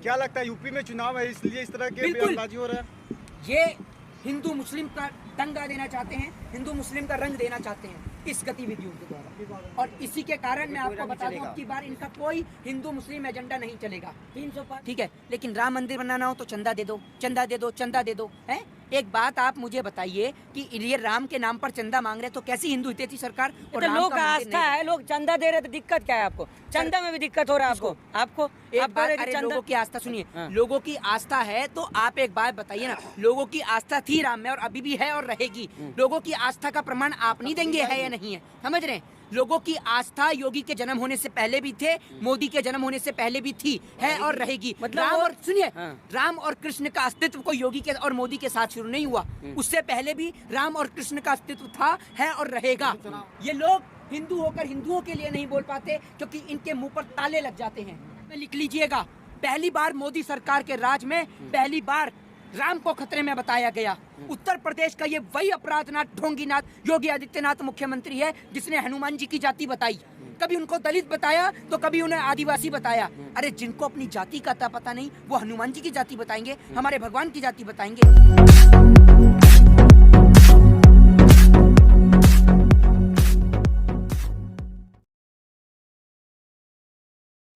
क्या लगता है यूपी में चुनाव है इसलिए इस तरह के बयानबाजी हो रहा है? ये हिंदू मुस्लिम का दंगा देना चाहते हैं, हिंदू मुस्लिम का रंग देना चाहते हैं इस गतिविधियों के द्वारा, और इसी के कारण मैं आपको बता दूं कि बार इनका कोई हिंदू मुस्लिम एजेंडा नहीं चलेगा। 300 ठीक है, लेकिन राम मंदिर बनाना हो तो चंदा दे दो, चंदा दे दो, चंदा दे दो, है। एक बात आप मुझे बताइए कि ये राम के नाम पर चंदा मांग रहे तो कैसी हिंदू हितैषी सरकार? और लोग का आस्था है, लोग चंदा दे रहे तो दिक्कत क्या है आपको? चंदा में भी दिक्कत हो रहा है आपको लोगों की आस्था सुनिए, लोगों की आस्था है तो आप एक बात बताइए ना, लोगों की आस्था थी राम में और अभी भी है और रहेगी। लोगों की आस्था का प्रमाण आप नहीं देंगे है या नहीं है? समझ रहे हैं? लोगों की आस्था योगी के जन्म होने से पहले भी थे, मोदी के जन्म होने से पहले भी थी, है और रहेगी। मतलब राम और सुनिए, राम और कृष्ण का अस्तित्व कोई योगी के और मोदी के साथ शुरू नहीं हुआ, उससे पहले भी राम और कृष्ण का अस्तित्व था, है और रहेगा। ये लोग हिंदू होकर हिंदुओं के लिए नहीं बोल पाते क्योंकि इनके मुंह पर ताले लग जाते हैं। लिख लीजिएगा, पहली बार मोदी सरकार के राज में पहली बार राम को खतरे में बताया गया। उत्तर प्रदेश का ये वही अपराधनाथ ढोंगीनाथ योगी आदित्यनाथ मुख्यमंत्री है जिसने हनुमान जी की जाति बताई। कभी उनको दलित बताया तो कभी उन्हें आदिवासी बताया। अरे जिनको अपनी जाति का पता नहीं वो हनुमान जी की जाति बताएंगे, हमारे भगवान की जाति बताएंगे।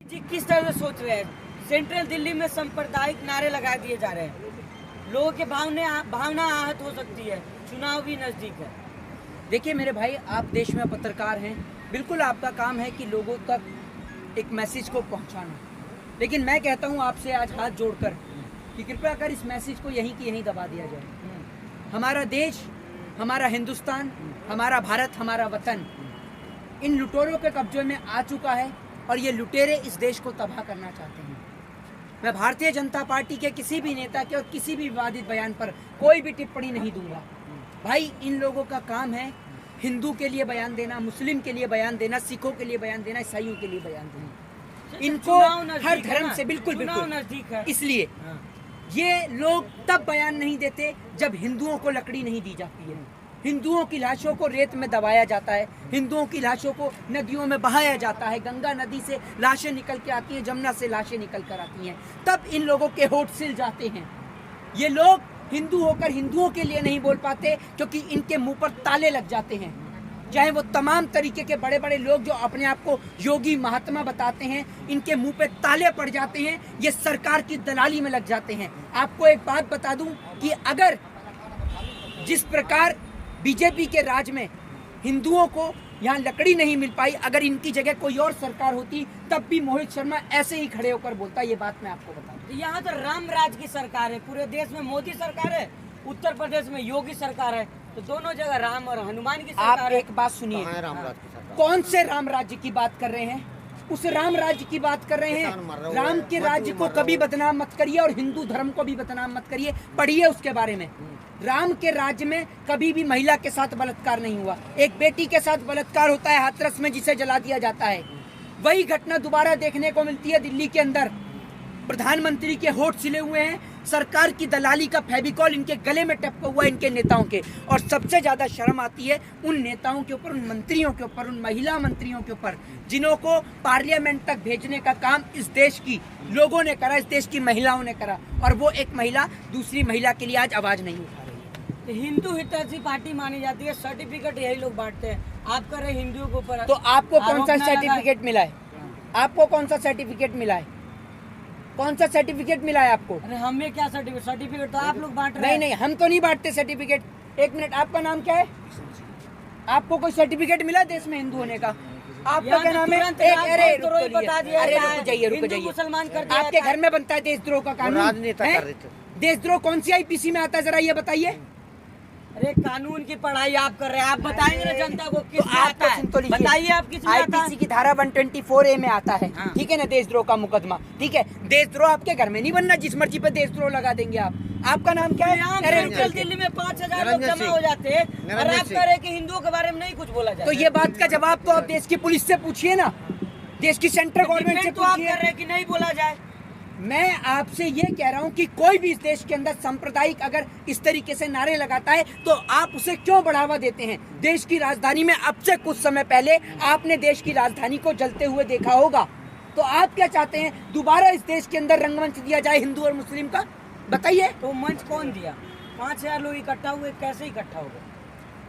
जी किस तरह से सोच रहे हैं? सेंट्रल दिल्ली में सांप्रदायिक नारे लगा दिए जा रहे हैं, लोगों के भावना आहत हो सकती है, चुनाव भी नजदीक है। देखिए मेरे भाई, आप देश में पत्रकार हैं, बिल्कुल आपका काम है कि लोगों तक एक मैसेज को पहुंचाना, लेकिन मैं कहता हूं आपसे आज हाथ जोड़कर कि कृपया कर इस मैसेज को यहीं की यहीं दबा दिया जाए। हमारा देश, हमारा हिंदुस्तान, हमारा भारत, हमारा वतन इन लुटेरों के कब्जे में आ चुका है और ये लुटेरे इस देश को तबाह करना चाहते हैं। मैं भारतीय जनता पार्टी के किसी भी नेता के और किसी भी विवादित बयान पर कोई भी टिप्पणी नहीं दूंगा। भाई इन लोगों का काम है हिंदू के लिए बयान देना, मुस्लिम के लिए बयान देना, सिखों के लिए बयान देना, ईसाइयों के लिए बयान देना। इनको हर धर्म से बिल्कुल नजदीक है, इसलिए ये लोग तब बयान नहीं देते जब हिंदुओं को लकड़ी नहीं दी जाती है, हिंदुओं की लाशों को रेत में दबाया जाता है, हिंदुओं की लाशों को नदियों में बहाया जाता है, गंगा नदी से लाशें निकल के आती हैं, जमुना से लाशें निकल कर आती हैं, तब इन लोगों के होठ सिल जाते हैं। ये लोग हिंदू होकर हिंदुओं के लिए नहीं बोल पाते क्योंकि इनके मुंह पर ताले लग जाते हैं। चाहे वो तमाम तरीके के बड़े बड़े लोग जो अपने आप को योगी महात्मा बताते हैं, इनके मुंह पे ताले पड़ जाते हैं, ये सरकार की दलाली में लग जाते हैं। आपको एक बात बता दूं कि अगर जिस प्रकार बीजेपी के राज में हिंदुओं को यहाँ लकड़ी नहीं मिल पाई, अगर इनकी जगह कोई और सरकार होती तब भी मोहित शर्मा ऐसे ही खड़े होकर बोलता। ये बात मैं आपको बता दूं। यहाँ तो राम राज की सरकार है, पूरे देश में मोदी सरकार है, उत्तर प्रदेश में योगी सरकार है, तो दोनों जगह राम और हनुमान की सरकार आप है। एक बात सुनिए, कौन से राम राज्य की बात कर रहे हैं? उस राम राज्य की बात कर रहे हैं। राम के राज्य को कभी बदनाम मत करिए और हिंदू धर्म को भी बदनाम मत करिए, पढ़िए उसके बारे में। राम के राज्य में कभी भी महिला के साथ बलात्कार नहीं हुआ। एक बेटी के साथ बलात्कार होता है हाथरस में, जिसे जला दिया जाता है। वही घटना दोबारा देखने को मिलती है दिल्ली के अंदर। प्रधानमंत्री के होठ सिले हुए हैं, सरकार की दलाली का फेविकॉल इनके गले में टपका हुआ है, इनके नेताओं के। और सबसे ज्यादा शर्म आती है उन नेताओं के ऊपर, उन मंत्रियों के ऊपर, उन महिला मंत्रियों के ऊपर जिन्हों को पार्लियामेंट तक भेजने का काम इस देश की लोगों ने करा, इस देश की महिलाओं ने करा, और वो एक महिला दूसरी महिला के लिए आज आवाज नहीं उठा रही है। हिंदू हितैषी पार्टी मानी जाती है, सर्टिफिकेट यही लोग बांटते हैं। आप कर रहे हिंदुओं के ऊपर, तो आपको कौन सा सर्टिफिकेट मिला है? आपको कौन सा सर्टिफिकेट मिला है? कौन सा सर्टिफिकेट मिला है आपको? अरे हमें क्या सर्टिफिकेट तो आप लोग बांट रहे हैं। नहीं, हम तो नहीं बांटते सर्टिफिकेट। एक मिनट, आपका नाम क्या है? आपको कोई सर्टिफिकेट मिला देश में हिंदू होने का? आपका क्या नाम है? रुक जाइए। मुसलमान कर आपके घर में बनता है देशद्रोह का कानून? देशद्रोह कौन सी आईपीसी में आता है, जरा ये बताइए। अरे कानून की पढ़ाई आप कर रहे हैं, आप बताएंगे ना जनता को किस में आता है? बताइए आप किस में आता है? आईपीसी की धारा 124A में आता है, ठीक है ना, देशद्रोह का मुकदमा। ठीक है, देशद्रोह आपके घर में नहीं बनना, जिस मर्जी पे देशद्रोह लगा देंगे आप। आपका नाम क्या है? सेंट्रल दिल्ली में 5000 लोग जमा हो जाते हैं और आप कह रहे हैं कि हिंदुओं के बारे में नहीं कुछ बोला जाए। तो ये बात का जवाब तो आप देश की पुलिस से पूछिए ना, देश की सेंट्रल गवर्नमेंट से तो आप कह रहे हैं कि नहीं बोला जाए। मैं आपसे ये कह रहा हूँ कि कोई भी इस देश के अंदर सांप्रदायिक अगर इस तरीके से नारे लगाता है तो आप उसे क्यों बढ़ावा देते हैं? देश की राजधानी में अब से कुछ समय पहले आपने देश की राजधानी को जलते हुए देखा होगा। तो आप क्या चाहते हैं, दोबारा इस देश के अंदर रंगमंच दिया जाए हिंदू और मुस्लिम का? बताइए। तो मंच कौन दिया? 5000 लोग इकट्ठा हुए, कैसे इकट्ठा हो गए?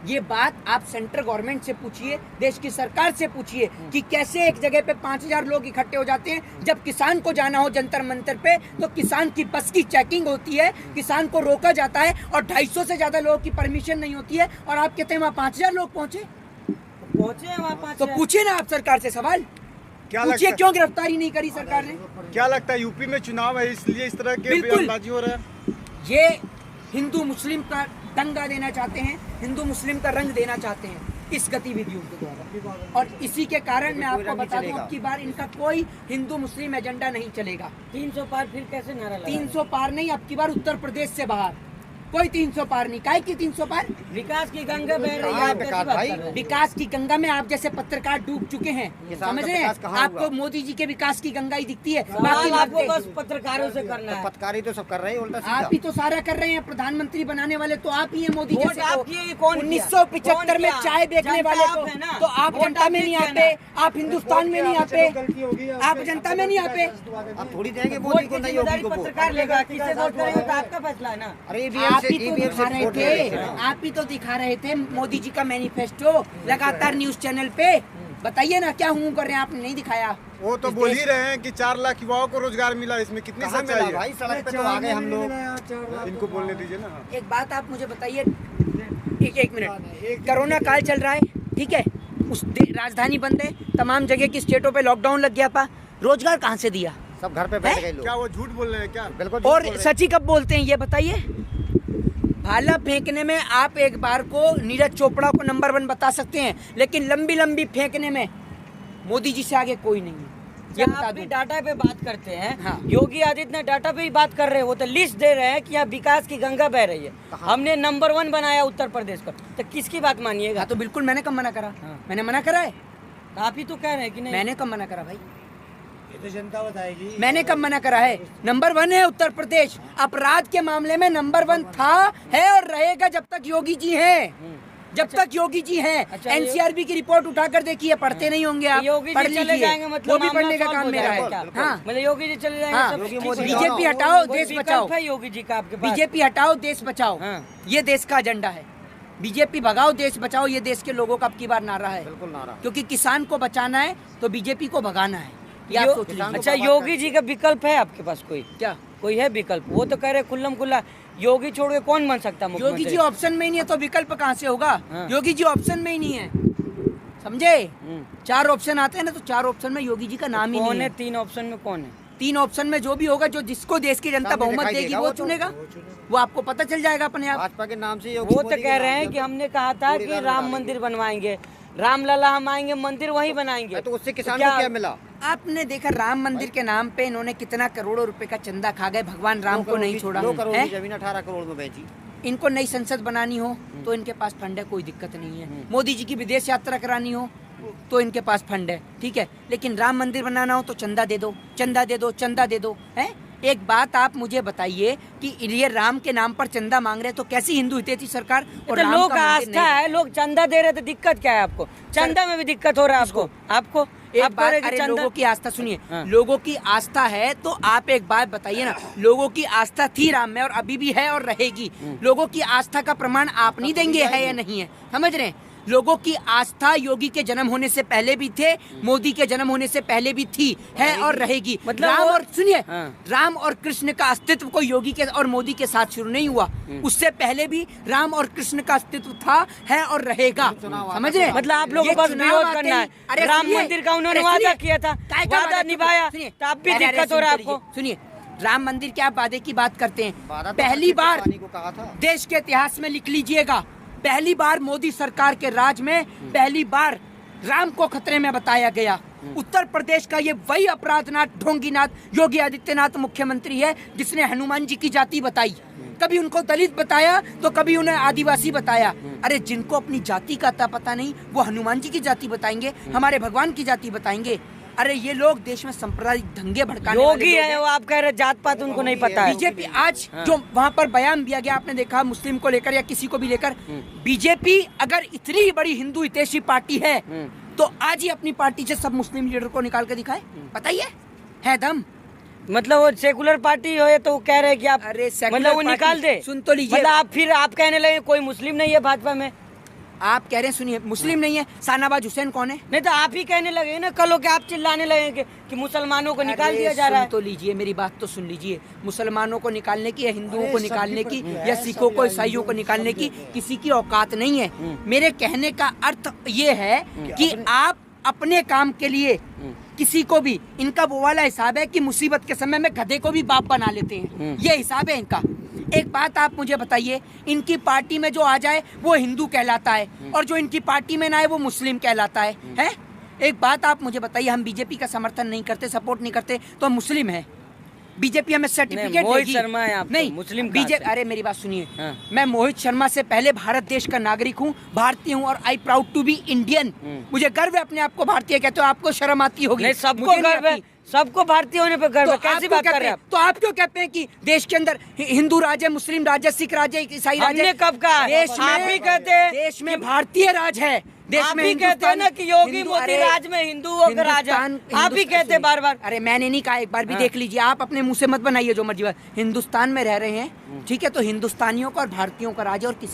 ये बात आप सेंट्रल गवर्नमेंट से पूछिए, देश की सरकार से पूछिए कि कैसे एक जगह पे 5000 लोग इकट्ठे हो जाते हैं। जब किसान को जाना हो जंतर मंतर पे तो किसान की बस की चेकिंग होती है, किसान को रोका जाता है और 250 से ज्यादा लोगों की परमिशन नहीं होती है, और आप कहते हैं वहाँ 5000 लोग पहुंचे। पहुंचे हैं वहाँ 5000। तो पूछिए ना आप सरकार से सवाल, क्या पूछिए लगता क्यों गिरफ्तारी नहीं करी सरकार ने? क्या लगता है यूपी में चुनाव है इसलिए इस तरह के बिल्कुल। बयानबाजी हो रहा है? ये हिंदू मुस्लिम का दंगा देना चाहते हैं, हिंदू मुस्लिम का रंग देना चाहते हैं इस गतिविधियों के द्वारा, और इसी के कारण मैं आपको बता दूं अब की बार इनका कोई हिंदू मुस्लिम एजेंडा नहीं चलेगा। 300 पार फिर कैसे नारा लगा? 300 पार नहीं, अब की बार उत्तर प्रदेश से बाहर कोई 300 पार नहीं। काहे की 300 पार? विकास की गंगा बह रही है, आप कैसी बात कर रहे हैं? विकास की गंगा में आप जैसे पत्रकार डूब चुके हैं, समझ रहे हैं? आपको मोदी जी के विकास की गंगा ही दिखती है, बाकी सवाल आपको बस पत्रकारों से करना है। पत्रकारी तो सब कर रहे हैं, उल्टा आप ही तो सारा कर रहे हैं। प्रधानमंत्री बनाने वाले तो आप ही हैं मोदी वोट जैसे। आप किए, ये कौन किया? 1975 में कौन किया? चाय बेचने जनता वाले आप को है ना? तो आप वोट जनता में आपने नहीं किया आते, ना? आप हिंदुस्तान में नहीं आते, आप जनता में नहीं आते। अब थोड़ी देंगे वोट मोदी की को, नहीं होगी जिम्मेदारी को वोट। पत्रकार लेगा, किसे वोट करेंगे तो आपका फैसला है ना। अरे आप ही तो ईवीएम दिखा से रहे वोट थे, ले आप ही तो दिखा रहे थे मोदी जी का मैनिफेस्टो लगातार न्यूज चैनल पे। बताइए ना क्या हूँ कर रहे हैं, आपने नहीं दिखाया। वो तो बोल ही रहे हैं कि 4 लाख युवाओं को रोजगार मिला, इसमें कितनी कहाँ सच्चाई मिला है? भाई? सड़क पे तो आ गए हम लोग। इनको बोलने दीजिए ना। एक बात आप मुझे बताइए, एक मिनट। कोरोना काल चल रहा है, ठीक है, राजधानी बंद है, तमाम जगह की स्टेटों पे लॉकडाउन लग गया था, रोजगार कहाँ से दिया? सब घर पे बैठ गए लोग। क्या वो झूठ बोल रहे हैं क्या? बिल्कुल झूठ और बोल रहे हैं। सची कब बोलते हैं ये बताइए? भाला फेंकने में आप एक बार को नीरज चोपड़ा को नंबर 1 बता सकते हैं, लेकिन लंबी लंबी फेंकने में मोदी जी से आगे कोई नहीं है, ये जब बता आप भी दूं। डाटा पे बात करते हैं, हाँ। योगी आदित्यनाथ डाटा पे ही बात कर रहे हैं, वो तो लिस्ट दे रहे हैं कि यहाँ विकास की गंगा बह रही है, हमने नंबर 1 बनाया उत्तर प्रदेश को, तो किसकी बात मानिएगा? हाँ तो बिल्कुल, मैंने कब मना करा? हाँ। मैंने मना करा है? आप ही तो कह रहे हैं कि नहीं। मैंने कब मना करा भाई? ये तो जनता बताएगी। मैंने कब मना करा है? नंबर 1 है उत्तर प्रदेश, अपराध के मामले में नंबर 1 था, है और रहेगा जब तक योगी जी हैं, जब तक योगी जी हैं। अच्छा, एनसीआरबी की रिपोर्ट उठाकर देखिए, पढ़ते नहीं होंगे आप, योगी पढ़ जी चले लीजिए, जाएंगे मतलब वो भी मामला पढ़ने का सॉल्व काम हो मेरा है। जाएगा। हाँ मतलब योगी जी चले जाएंगे, हाँ, सब ठीक हो मोदी जाएगा। बीजेपी हटाओ, कोई देश विकल्प बचाओ। है योगी जी का आपके पास? बीजेपी हटाओ, देश बचाओ, हाँ। ये देश का एजेंडा है। बीजेपी भगाओ, देश बचाओ, ये देश के लोगों का अब की बार नारा है, बिल्कुल नारा। क्योंकि किसान को बचाना है तो बीजेपी को भगाना है, ये आप सोच लीजिए। अच्छा, योगी जी का विकल्प है आपके पास? क्या कोई है विकल्प? वो तो कह रहे खुल्लम खुल्ला योगी छोड़ के कौन बन सकता योगी मुख्यमंत्री? जी ऑप्शन में ही नहीं है तो विकल्प कहाँ से होगा? हाँ। योगी जी ऑप्शन में ही नहीं है, समझे? 4 ऑप्शन आते हैं ना, तो 4 ऑप्शन में योगी जी का नाम ही कौन नहीं है? है। 3 ऑप्शन में कौन है? 3 ऑप्शन में जो भी होगा, जो जिसको देश की जनता सामने बहुमत दिखाई देगी देगा वो वो तो। चुनेगा, वो आपको पता चल जाएगा अपने आप। भाजपा के नाम से योगी वो मोदी तो के कह नाम रहे हैं से कि हमने कहा था पूरी कि गाल राम उड़ा मंदिर बनवाएंगे, रामलला हम आएंगे, मंदिर वहीं बनाएंगे। तो उससे किसान क्या- को क्या मिला? आपने देखा राम मंदिर के नाम पे इन्होंने कितना करोड़ों रुपए का चंदा खा गए, भगवान राम को नहीं छोड़ा 2 करोड़ है? की जमीन 18 करोड़ में बेची। इनको नई संसद बनानी हो तो इनके पास फंड है, कोई दिक्कत नहीं है। मोदी जी की विदेश यात्रा करानी हो तो इनके पास फंड है, ठीक है, लेकिन राम मंदिर बनाना हो तो चंदा दे दो, चंदा दे दो, चंदा दे दो, है? एक बात आप मुझे बताइए कि ये राम के नाम पर चंदा मांग रहे हैं, तो कैसी हिंदू हितैषी सरकार? तो राम लोग का मंदिर आस्था नहीं- है, लोग चंदा दे रहे तो दिक्कत क्या है आपको? चंदा में भी दिक्कत हो रहा है आपको? आपको एक आप बात, कह रहे कि अरे चंदा- लोगों की आस्था सुनिए, हाँ। लोगों की आस्था है तो आप एक बात बताइए ना, लोगों की आस्था थी राम में और अभी भी है और रहेगी। लोगों की आस्था का प्रमाण आप नहीं देंगे है या नहीं है, समझ रहे हैं? लोगों की आस्था योगी के जन्म होने से पहले भी थे, मोदी के जन्म होने से पहले भी थी, है और रहेगी। मतलब राम वो- और सुनिए, हाँ। राम और कृष्ण का अस्तित्व कोई योगी के और मोदी के साथ शुरू नहीं हुआ, उससे पहले भी राम और कृष्ण का अस्तित्व था, है और रहेगा, समझ रहे हैं? मतलब आप लोगों ये को बस चुनाव विरोध आते करना ही- है। अरे राम सुनिए, मंदिर का उन्होंने अरे वादा सुनिए, किया था, काय का वादा निभाया, सुनिए, तो अब भी अरे दिक्कत हो रहा है सुन आपको। सुनिए, राम मंदिर के आप वादे की बात करते हैं, वादा तो पहली करके बार पानी को कहा था। देश के इतिहास में लिख लीजिएगा, पहली बार मोदी सरकार के राज में पहली बार राम को खतरे में बताया गया। उत्तर प्रदेश का ये वही अपराधनाथ ढोंगीनाथ योगी आदित्यनाथ मुख्यमंत्री है जिसने हनुमान जी की जाति बताई, कभी उनको दलित बताया तो कभी उन्हें आदिवासी बताया। अरे जिनको अपनी जाति का पता नहीं वो हनुमान जी की जाति बताएंगे, हमारे भगवान की जाति बताएंगे। अरे ये लोग देश में सांप्रदायिक दंगे भड़काने वाले योगी लोग है हैं। वो, आप कह रहे जात पात उनको नहीं पता है। बीजेपी आज जो वहाँ पर बयान दिया गया, आपने देखा मुस्लिम को लेकर या किसी को भी लेकर, बीजेपी अगर इतनी बड़ी हिंदू हितैषी पार्टी है तो आज ही अपनी पार्टी से सब मुस्लिम लीडर को निकाल कर दिखाए, बताइए। है दम। मतलब वो सेकुलर पार्टी हो तो वो कह रहे हैं कि आप अरे सेकुलर मतलब वो पार्टी- निकाल दे। सुन तो लीजिए। मतलब आप फिर आप कहने लगे कोई मुस्लिम नहीं है भाजपा में। आप कह रहे हैं, सुनिए, मुस्लिम नहीं है, शाहनवाज हुसैन कौन है? नहीं तो आप ही कहने लगे ना, कल हो के आप चिल्लाने लगे कि मुसलमानों को निकाल अरे दिया जा रहा है। सुन तो लीजिए, मेरी बात तो सुन लीजिए। मुसलमानों को निकालने की या हिंदुओं अरे को सभी निकालने पर की क्यों है? या सिखों को, ईसाइयों को निकालने की किसी की औकात नहीं है। मेरे कहने का अर्थ ये है कि आप अपने काम के लिए किसी को भी, इनका वो वाला हिसाब है कि मुसीबत के समय में गधे को भी बाप बना लेते हैं, ये हिसाब है इनका। एक बात आप मुझे बताइए, इनकी पार्टी में जो आ जाए वो हिंदू कहलाता है और जो इनकी पार्टी में ना आए वो मुस्लिम कहलाता है, हैं? एक बात आप मुझे बताइए, हम बीजेपी का समर्थन नहीं करते, सपोर्ट नहीं करते, तो हम मुस्लिम हैं। बीजेपी हमें सर्टिफिकेट मोहित देगी। शर्मा है आप तो, नहीं, मुस्लिम कहाँ बीजेपी, से? अरे मेरी बात सुनिए, हाँ। मैं मोहित शर्मा से पहले भारत देश का नागरिक हूँ, भारतीय हूँ और I proud to be Indian. मुझे गर्व है अपने आप को भारतीय कहते हो, आपको शर्म आती होगी। नहीं, सबको मुझे नहीं गर्व है, आती। सबको भारतीय होने पर गर्व है। तो कैसी आप क्यों बात कर कहते रहे हैं हैं, तो आप क्यों कहते हैं कि देश के अंदर हिंदू राज है, मुस्लिम राज है, सिख राज है, ईसाई राज है? हमने कब कहा है? देश में, आप ही कहते हैं देश में भारतीय राज है। देश आप में ही कहते हैं ना कि योगी मोदी अरे, राज में हिंदुओं का राज है। आप ही कहते हैं बार बार। अरे मैंने नहीं कहा, एक बार भी हाँ। देख लीजिए, आप अपने मुंह से मत बनाइए जो मर्जी बात। हिंदुस्तान में रह रहे हैं, ठीक है, तो हिंदुस्तानियों का और भारतीयों का राज है और किसी